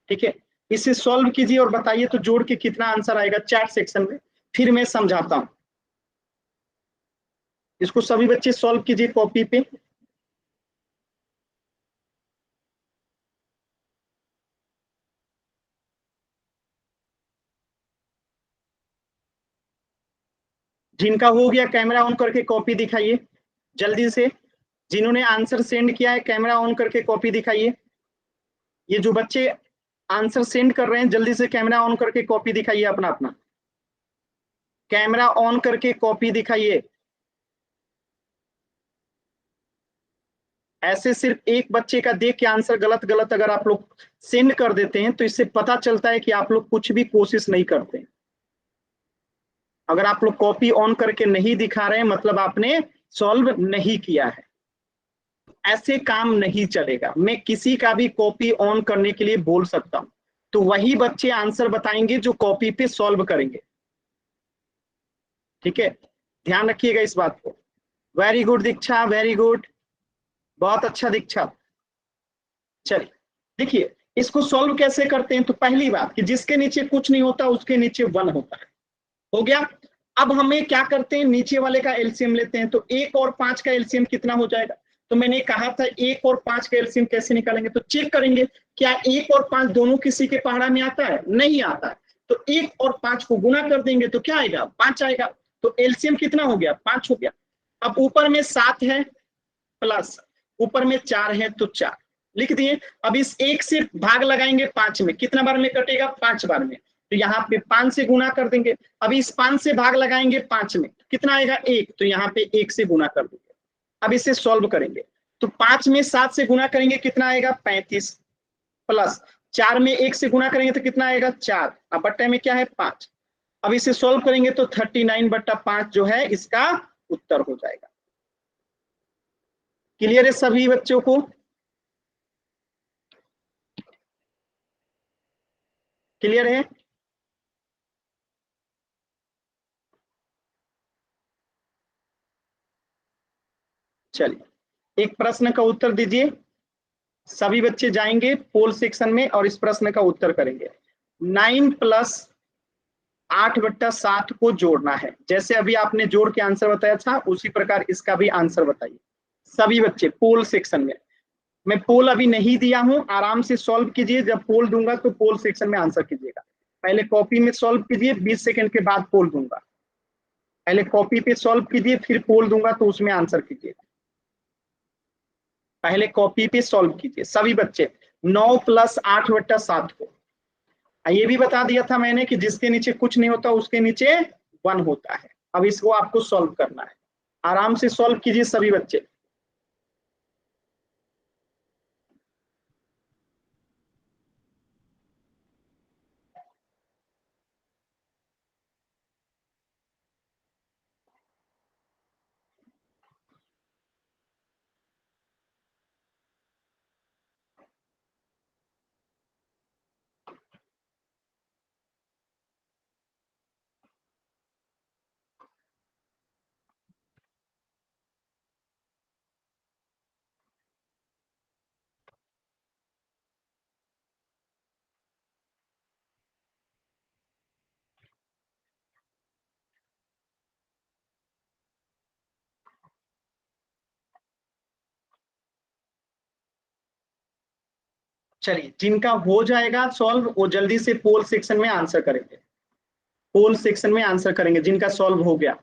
ठीक है। इसे सॉल्व कीजिए और बताइए तो जोड़ के कितना आंसर आएगा 4 सेक्शन में। फिर मैं समझाता हूं, इसको सभी बच्चे सॉल्व कीजिए कॉपी पे। जिनका हो गया कैमरा ऑन करके कॉपी दिखाइए जल्दी से। जिन्होंने आंसर सेंड किया है कैमरा ऑन करके कॉपी दिखाइए। ये जो बच्चे आंसर सेंड कर रहे हैं जल्दी से कैमरा ऑन करके कॉपी दिखाइए अपना अपना। कैमरा ऑन करके कॉपी दिखाइए। ऐसे सिर्फ एक बच्चे का देख के आंसर गलत गलत अगर आप लोग सेंड कर देते हैं तो इससे पता चलता है कि आप लोग कुछ भी कोशिश नहीं करते। अगर आप लोग कॉपी ऑन करके नहीं दिखा रहे हैं मतलब आपने सॉल्व नहीं किया है। ऐसे काम नहीं चलेगा। मैं किसी का भी कॉपी ऑन करने के लिए बोल सकता हूं, तो वही बच्चे आंसर बताएंगे जो कॉपी पे सॉल्व करेंगे, ठीक है। ध्यान रखिएगा इस बात को। वेरी गुड दीक्षा, वेरी गुड, बहुत अच्छा दीक्षा। चलिए देखिए, इसको सॉल्व कैसे करते हैं। तो पहली बात कि जिसके नीचे कुछ नहीं होता उसके नीचे 1 होता है, हो गया। अब हमें क्या करते हैं, नीचे वाले का एलसीएम लेते हैं। तो 1 और 5 का एलसीएम कितना हो जाएगा। तो मैंने कहा था 1 और 5 का एलसीएम कैसे निकालेंगे। तो चेक करेंगे क्या 1 और 5 दोनों किसी के पहाड़ा में आता है, नहीं आता है। तो 1 और 5 को गुना कर देंगे तो क्या आएगा, 5 आएगा। तो एलसीएम कितना हो गया, 5 हो गया। अब ऊपर में 7 है प्लस ऊपर में 4 है तो 4 लिख दिए। अब इस 1 से भाग लगाएंगे 5 में, कितना बार में कटेगा, 5 बार में। तो यहाँ पे 5 से गुना कर देंगे। अब इस 5 से भाग लगाएंगे 5 में, कितना आएगा 1, तो यहाँ पे 1 से गुना कर देंगे। अब इसे सॉल्व करेंगे तो 5 में 7 से गुना करेंगे कितना आएगा 35 प्लस 4 में 1 से गुना करेंगे तो कितना आएगा 4, अब बट्टे में क्या है 5। अब इसे सॉल्व करेंगे तो 39/5 जो है इसका उत्तर हो जाएगा। क्लियर है सभी बच्चों को, क्लियर है। चलिए एक प्रश्न का उत्तर दीजिए। सभी बच्चे जाएंगे पोल सेक्शन में और इस प्रश्न का उत्तर करेंगे। 9+8/7 को जोड़ना है। जैसे अभी आपने जोड़ के आंसर बताया था उसी प्रकार इसका भी आंसर बताइए सभी बच्चे पोल सेक्शन में। मैं पोल अभी नहीं दिया हूं, आराम से सॉल्व कीजिए। जब पोल दूंगा तो पोल सेक्शन में आंसर कीजिएगा। पहले कॉपी में सॉल्व कीजिए, 20 सेकंड के बाद पोल दूंगा। पहले कॉपी पे सॉल्व कीजिए फिर पोल दूंगा तो उसमें आंसर कीजिए। पहले कॉपी पे सॉल्व कीजिए सभी बच्चे। 9+8/7 को ये भी बता दिया था मैंने कि जिसके नीचे कुछ नहीं होता उसके नीचे 1 होता है। अब इसको आपको सॉल्व करना है, आराम से सॉल्व कीजिए सभी बच्चे। चलिए जिनका हो जाएगा सॉल्व वो जल्दी से पोल सेक्शन में आंसर करेंगे। पोल सेक्शन में आंसर करेंगे जिनका सॉल्व हो गया।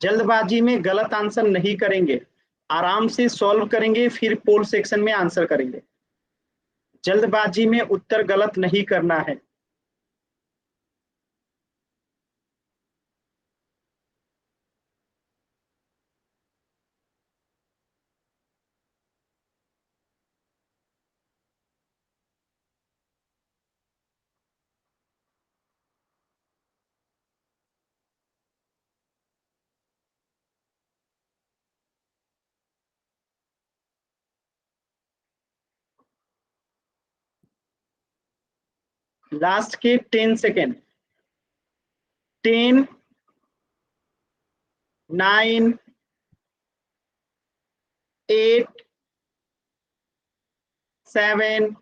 जल्दबाजी में गलत आंसर नहीं करेंगे, आराम से सॉल्व करेंगे फिर पोल सेक्शन में आंसर करेंगे। जल्दबाजी में उत्तर गलत नहीं करना है। लास्ट के 10 सेकेंड। 10, 9, 8, 7,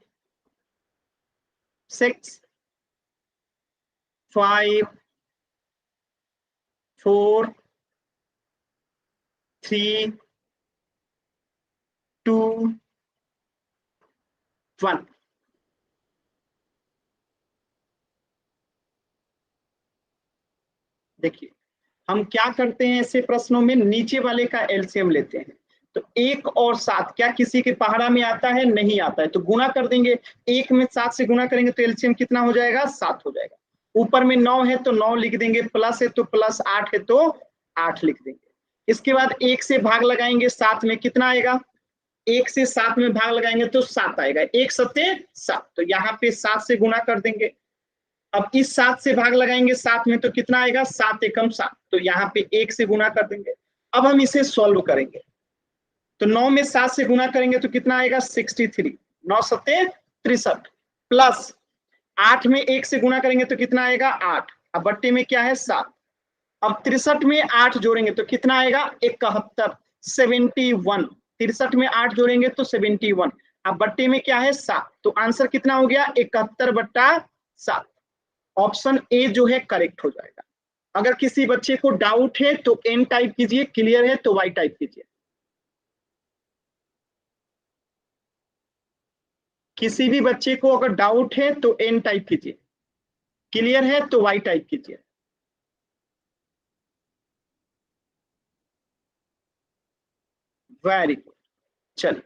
6, 5, 4, 3, 2, 1। देखिए हम क्या करते हैं ऐसे प्रश्नों में, नीचे वाले का एलसीएम लेते हैं। तो 1 और 7 क्या किसी के पहाड़ा में आता है? नहीं आता है, तो गुना कर देंगे। 1 में 7 से गुना करेंगे तो एलसीएम कितना हो जाएगा? 7 हो जाएगा। ऊपर में 9 है तो 9 लिख देंगे, प्लस है तो प्लस, 8 है तो 8 लिख देंगे। इसके बाद 1 से भाग लगाएंगे 7 में, कितना आएगा? 1 से 7 में भाग लगाएंगे तो 7 आएगा। 1 सत्ते 7, तो यहाँ पे 7 से गुना कर देंगे। अब इस 7 से भाग लगाएंगे 7 में तो कितना आएगा? 7 एकम 7, तो यहाँ पे 1 से गुना कर देंगे। अब हम इसे सॉल्व करेंगे तो 9 में 7 से गुना करेंगे तो कितना आएगा? 63। 9 सत्ते 63, प्लस 8 में 1 से गुना करेंगे तो कितना आएगा? 8। अब बट्टे में क्या है? 7। अब 63 में 8 जोड़ेंगे तो कितना आएगा? 71, 71। 63 में 8 जोड़ेंगे तो 71। अब बट्टे में क्या है? 7, तो आंसर कितना हो गया? 71/7। ऑप्शन ए जो है करेक्ट हो जाएगा। अगर किसी बच्चे को डाउट है तो एन टाइप कीजिए, क्लियर है तो वाई टाइप कीजिए। किसी भी बच्चे को अगर डाउट है तो एन टाइप कीजिए, क्लियर है तो वाई टाइप कीजिए। Very good. चलिए,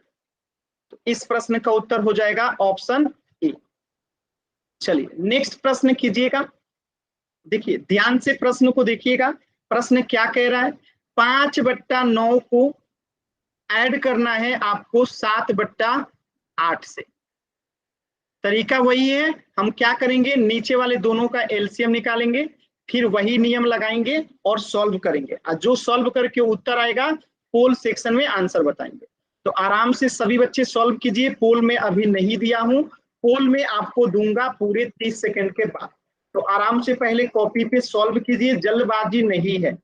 तो इस प्रश्न का उत्तर हो जाएगा ऑप्शन ए। चलिए नेक्स्ट प्रश्न कीजिएगा। देखिए ध्यान से प्रश्न को देखिएगा। प्रश्न क्या कह रहा है? 5/9 को ऐड करना है आपको 7/8 से। तरीका वही है, हम क्या करेंगे? नीचे वाले दोनों का एलसीएम निकालेंगे, फिर वही नियम लगाएंगे और सॉल्व करेंगे, और जो सॉल्व करके उत्तर आएगा पोल सेक्शन में आंसर बताएंगे। तो आराम से सभी बच्चे सॉल्व कीजिए। पोल में अभी नहीं दिया हूं, पोल में आपको दूंगा पूरे 30 सेकंड के बाद। तो आराम से पहले कॉपी पे सॉल्व कीजिए, जल्दबाजी नहीं है।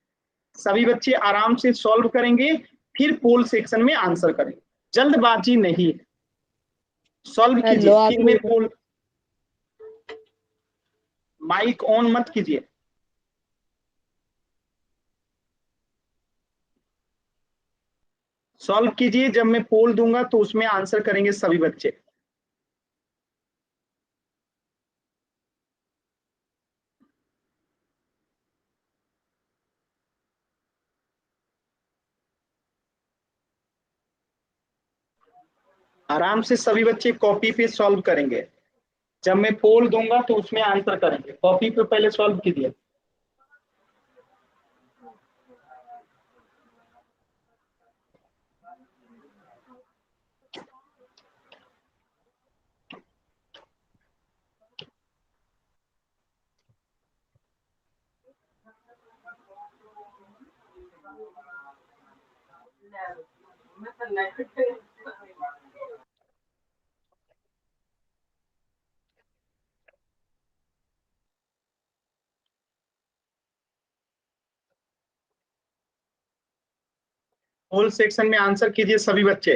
सभी बच्चे आराम से सॉल्व करेंगे, फिर पोल सेक्शन में आंसर करेंगे, जल्दबाजी नहीं। सॉल्व कीजिए, हेलो आप फिर मैं पोल। माइक ऑन मत कीजिए। सॉल्व कीजिए, जब मैं पोल दूंगा तो उसमें आंसर करेंगे सभी बच्चे। आराम से सभी बच्चे कॉपी पे सॉल्व करेंगे, जब मैं पोल दूंगा तो उसमें आंसर करेंगे। कॉपी पे पहले सॉल्व कीजिए। पोल सेक्शन में आंसर कीजिए सभी बच्चे।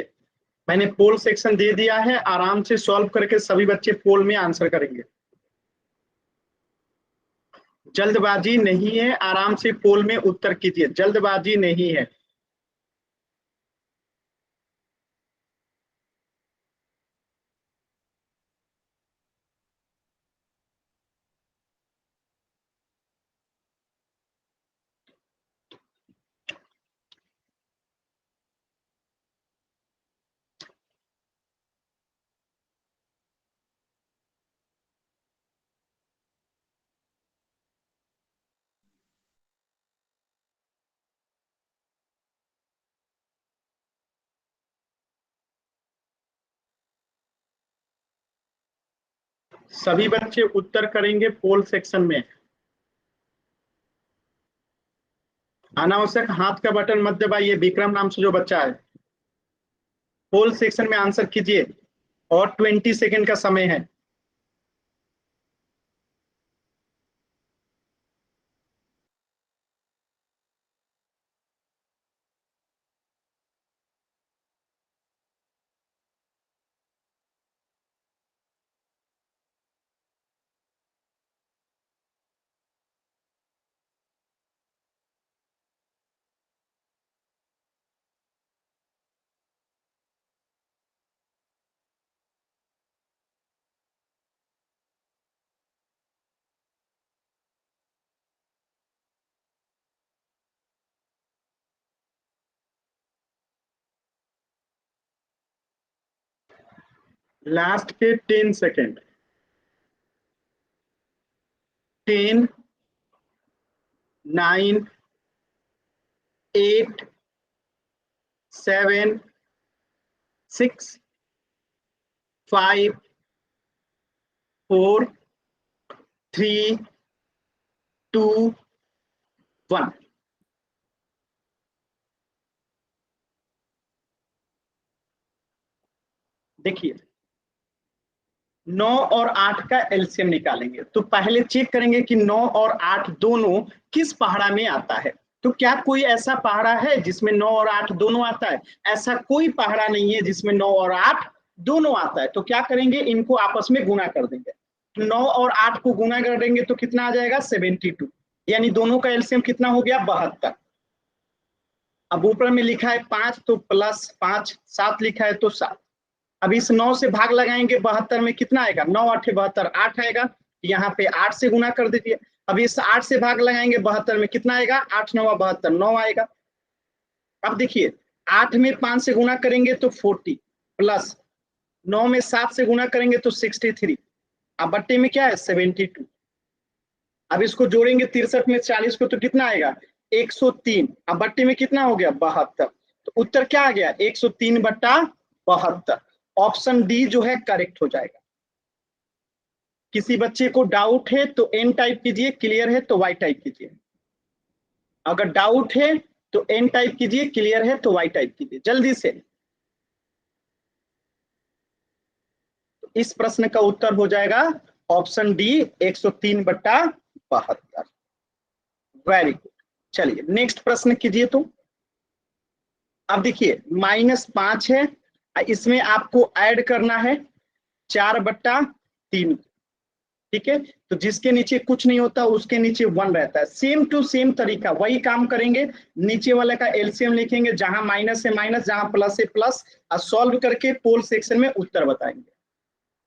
मैंने पोल सेक्शन दे दिया है, आराम से सॉल्व करके सभी बच्चे पोल में आंसर करेंगे। जल्दबाजी नहीं है, आराम से पोल में उत्तर कीजिए, जल्दबाजी नहीं है। सभी बच्चे उत्तर करेंगे पोल सेक्शन में। अनावश्यक हाथ का बटन मत दबाइए। विक्रम नाम से जो बच्चा है, पोल सेक्शन में आंसर कीजिए, और 20 सेकंड का समय है। लास्ट के 10 सेकेंड। 10, 9, 8, 7, 6, 5, 4, 3, 2, 1। देखिए, 9 और 8 का एलसीएम निकालेंगे तो पहले चेक करेंगे कि 9 और 8 दोनों किस पहाड़ा में आता है। तो क्या कोई ऐसा पहाड़ा है जिसमें 9 और 8 दोनों आता है? ऐसा कोई पहाड़ा नहीं है जिसमें 9 और 8 दोनों आता है। तो क्या करेंगे, इनको आपस में गुना कर देंगे। 9 और 8 को गुना कर देंगे तो कितना आ जाएगा, 72। यानी दोनों का एलसीएम कितना हो गया, 72। अब ऊपर में लिखा है 5 तो +5, 7 लिखा है तो 7। अब इस 9 से भाग लगाएंगे 72 में, कितना आएगा, 9 8 72, 8 आएगा। यहाँ पे 8 से गुना कर दीजिए। अब इस 8 से भाग लगाएंगे 72 में, कितना आएगा, 8 9 72, 9 आएगा। अब देखिए, 8 में 5 से गुना करेंगे तो 40, प्लस 9 में 7 से गुना करेंगे तो 63। अब बट्टे में क्या है, 72। अब इसको जोड़ेंगे 63 में 40 को तो कितना आएगा, 103। अब बट्टे में कितना हो गया, 72। तो उत्तर क्या आ गया, 103/72। ऑप्शन डी जो है करेक्ट हो जाएगा। किसी बच्चे को डाउट है तो एन टाइप कीजिए, क्लियर है तो वाई टाइप कीजिए। अगर डाउट है तो एन टाइप कीजिए, क्लियर है तो वाई टाइप कीजिए, जल्दी से। तो इस प्रश्न का उत्तर हो जाएगा ऑप्शन डी, 103/72। Very good. चलिए नेक्स्ट प्रश्न कीजिए तो। अब देखिए, -5 है, इसमें आपको ऐड करना है 4/3। ठीक है, तो जिसके नीचे कुछ नहीं होता उसके नीचे 1 रहता है। सेम टू सेम तरीका, वही काम करेंगे। नीचे वाले का एलसीएम लिखेंगे, जहां माइनस है माइनस, जहां प्लस है प्लस, और सॉल्व करके पोल सेक्शन में उत्तर बताएंगे।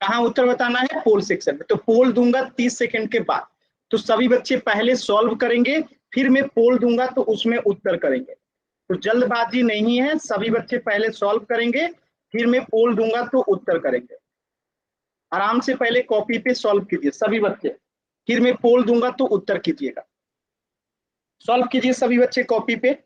कहाँ उत्तर बताना है, पोल सेक्शन में। तो पोल दूंगा 30 सेकंड के बाद। तो सभी बच्चे पहले सॉल्व करेंगे, फिर मैं पोल दूंगा तो उसमें उत्तर करेंगे। तो जल्दबाजी नहीं है, सभी बच्चे पहले सॉल्व करेंगे, फिर मैं पोल दूंगा तो उत्तर करेंगे। आराम से पहले कॉपी पे सॉल्व कीजिए सभी बच्चे, फिर मैं पोल दूंगा तो उत्तर कीजिएगा। सॉल्व कीजिए सभी बच्चे कॉपी पे।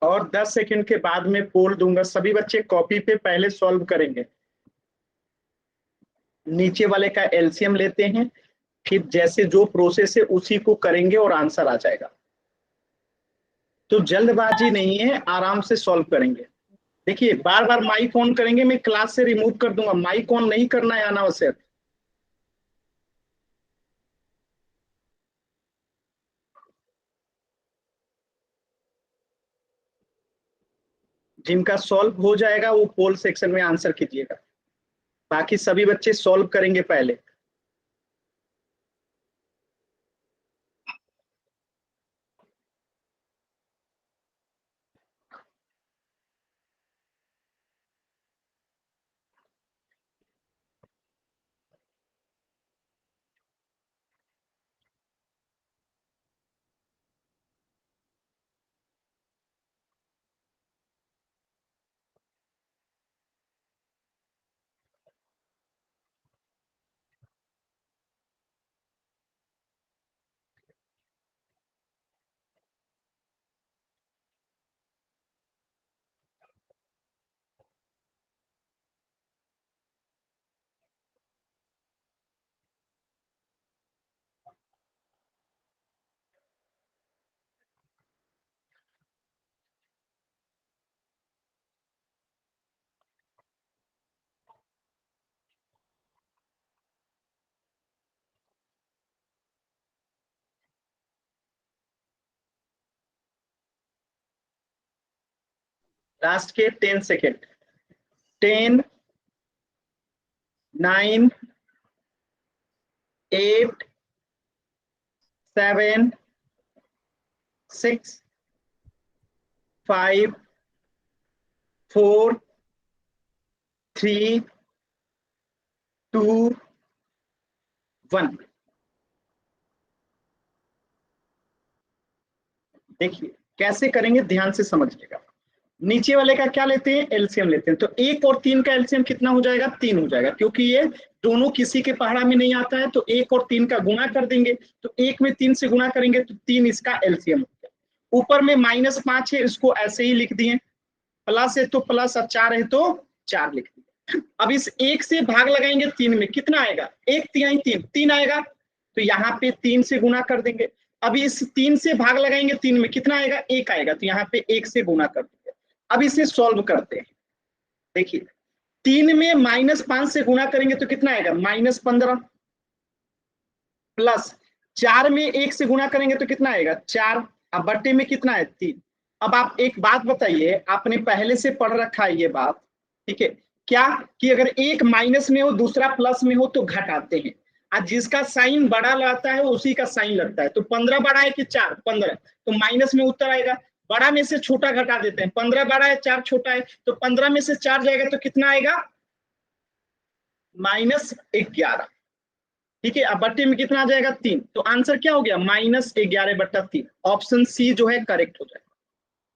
और 10 सेकंड के बाद में पोल दूंगा, सभी बच्चे कॉपी पे पहले सॉल्व करेंगे। नीचे वाले का एलसीएम लेते हैं, फिर जैसे जो प्रोसेस है उसी को करेंगे और आंसर आ जाएगा। तो जल्दबाजी नहीं है, आराम से सॉल्व करेंगे। देखिए, बार बार माइक ऑन करेंगे, मैं क्लास से रिमूव कर दूंगा। माइक ऑन नहीं करना है अनावश्यक। जिनका सॉल्व हो जाएगा वो पोल सेक्शन में आंसर कीजिएगा, बाकी सभी बच्चे सॉल्व करेंगे पहले। लास्ट के 10 सेकेंड। 10, 9, 8, 7, 6, 5, 4, 3, 2, 1। देखिए कैसे करेंगे, ध्यान से समझिएगा। नीचे वाले का क्या लेते हैं, एलसीएम लेते हैं। तो 1 और 3 का एलसीएम कितना हो जाएगा, 3 हो जाएगा, क्योंकि ये दोनों किसी के पहाड़ा में नहीं आता है। तो 1 और 3 का गुणा कर देंगे, तो 1 में 3 से गुणा करेंगे तो 3 इसका एलसीएम हो गया। ऊपर में -5 है, इसको ऐसे ही लिख दिए। प्लस है तो प्लस, और 4 है तो 4 लिख दिए। अब इस 1 से भाग लगाएंगे 3 में, कितना आएगा, 1×3 3 आएगा। तो यहाँ पे 3 से गुणा कर देंगे। अभी इस 3 से भाग लगाएंगे 3 में, कितना आएगा, 1 आएगा। तो यहाँ पे 1 से गुणा कर देंगे। अब इसे सॉल्व करते हैं। देखिए 3 में -5 से गुणा करेंगे तो कितना आएगा, -15, प्लस 4 में 1 से गुणा करेंगे तो कितना आएगा, 4। अब बट्टे में कितना है, 3। अब आप एक बात बताइए, आपने पहले से पढ़ रखा है ये बात, ठीक है क्या, कि अगर एक माइनस में हो दूसरा प्लस में हो तो घटाते हैं, और जिसका साइन बड़ा लगता है उसी का साइन लगता है। तो 15 बड़ा है कि 4, 15, तो माइनस में उत्तर आएगा। बड़ा में से छोटा घटा देते हैं, 15 बड़ा है 4 छोटा है, तो 15 में से 4 जाएगा तो कितना आएगा, -11। ठीक है, अब बट्टे में कितना आ जाएगा, 3। तो आंसर क्या हो गया, -11/3। ऑप्शन सी जो है करेक्ट हो जाएगा।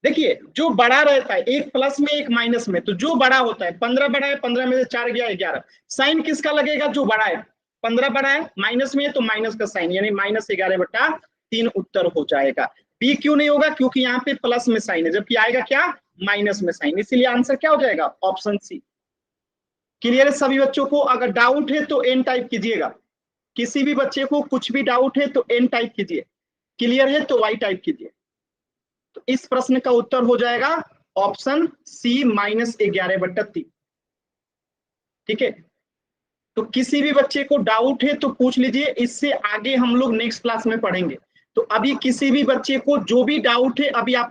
देखिए जो बड़ा रहता है, एक प्लस में एक माइनस में, तो जो बड़ा होता है, 15 बड़ा है, 15 में से 4 गया 11, साइन किसका लगेगा, जो बड़ा है। 15 बड़ा है, माइनस में है तो माइनस का साइन, यानी -11/3 उत्तर हो जाएगा। बी क्यों नहीं होगा, क्योंकि यहाँ पे प्लस में साइन है, जबकि आएगा क्या, माइनस में साइन, इसीलिए आंसर क्या हो जाएगा, ऑप्शन सी। क्लियर है सभी बच्चों को। अगर डाउट है तो एन टाइप कीजिएगा, किसी भी बच्चे को कुछ भी डाउट है तो एन टाइप कीजिए, क्लियर है तो वाई टाइप कीजिए। तो इस प्रश्न का उत्तर हो जाएगा ऑप्शन सी, -11/3। ठीक है, तो किसी भी बच्चे को डाउट है तो पूछ लीजिए, इससे आगे हम लोग नेक्स्ट क्लास में पढ़ेंगे। तो अभी किसी भी बच्चे को जो भी डाउट है, अभी आप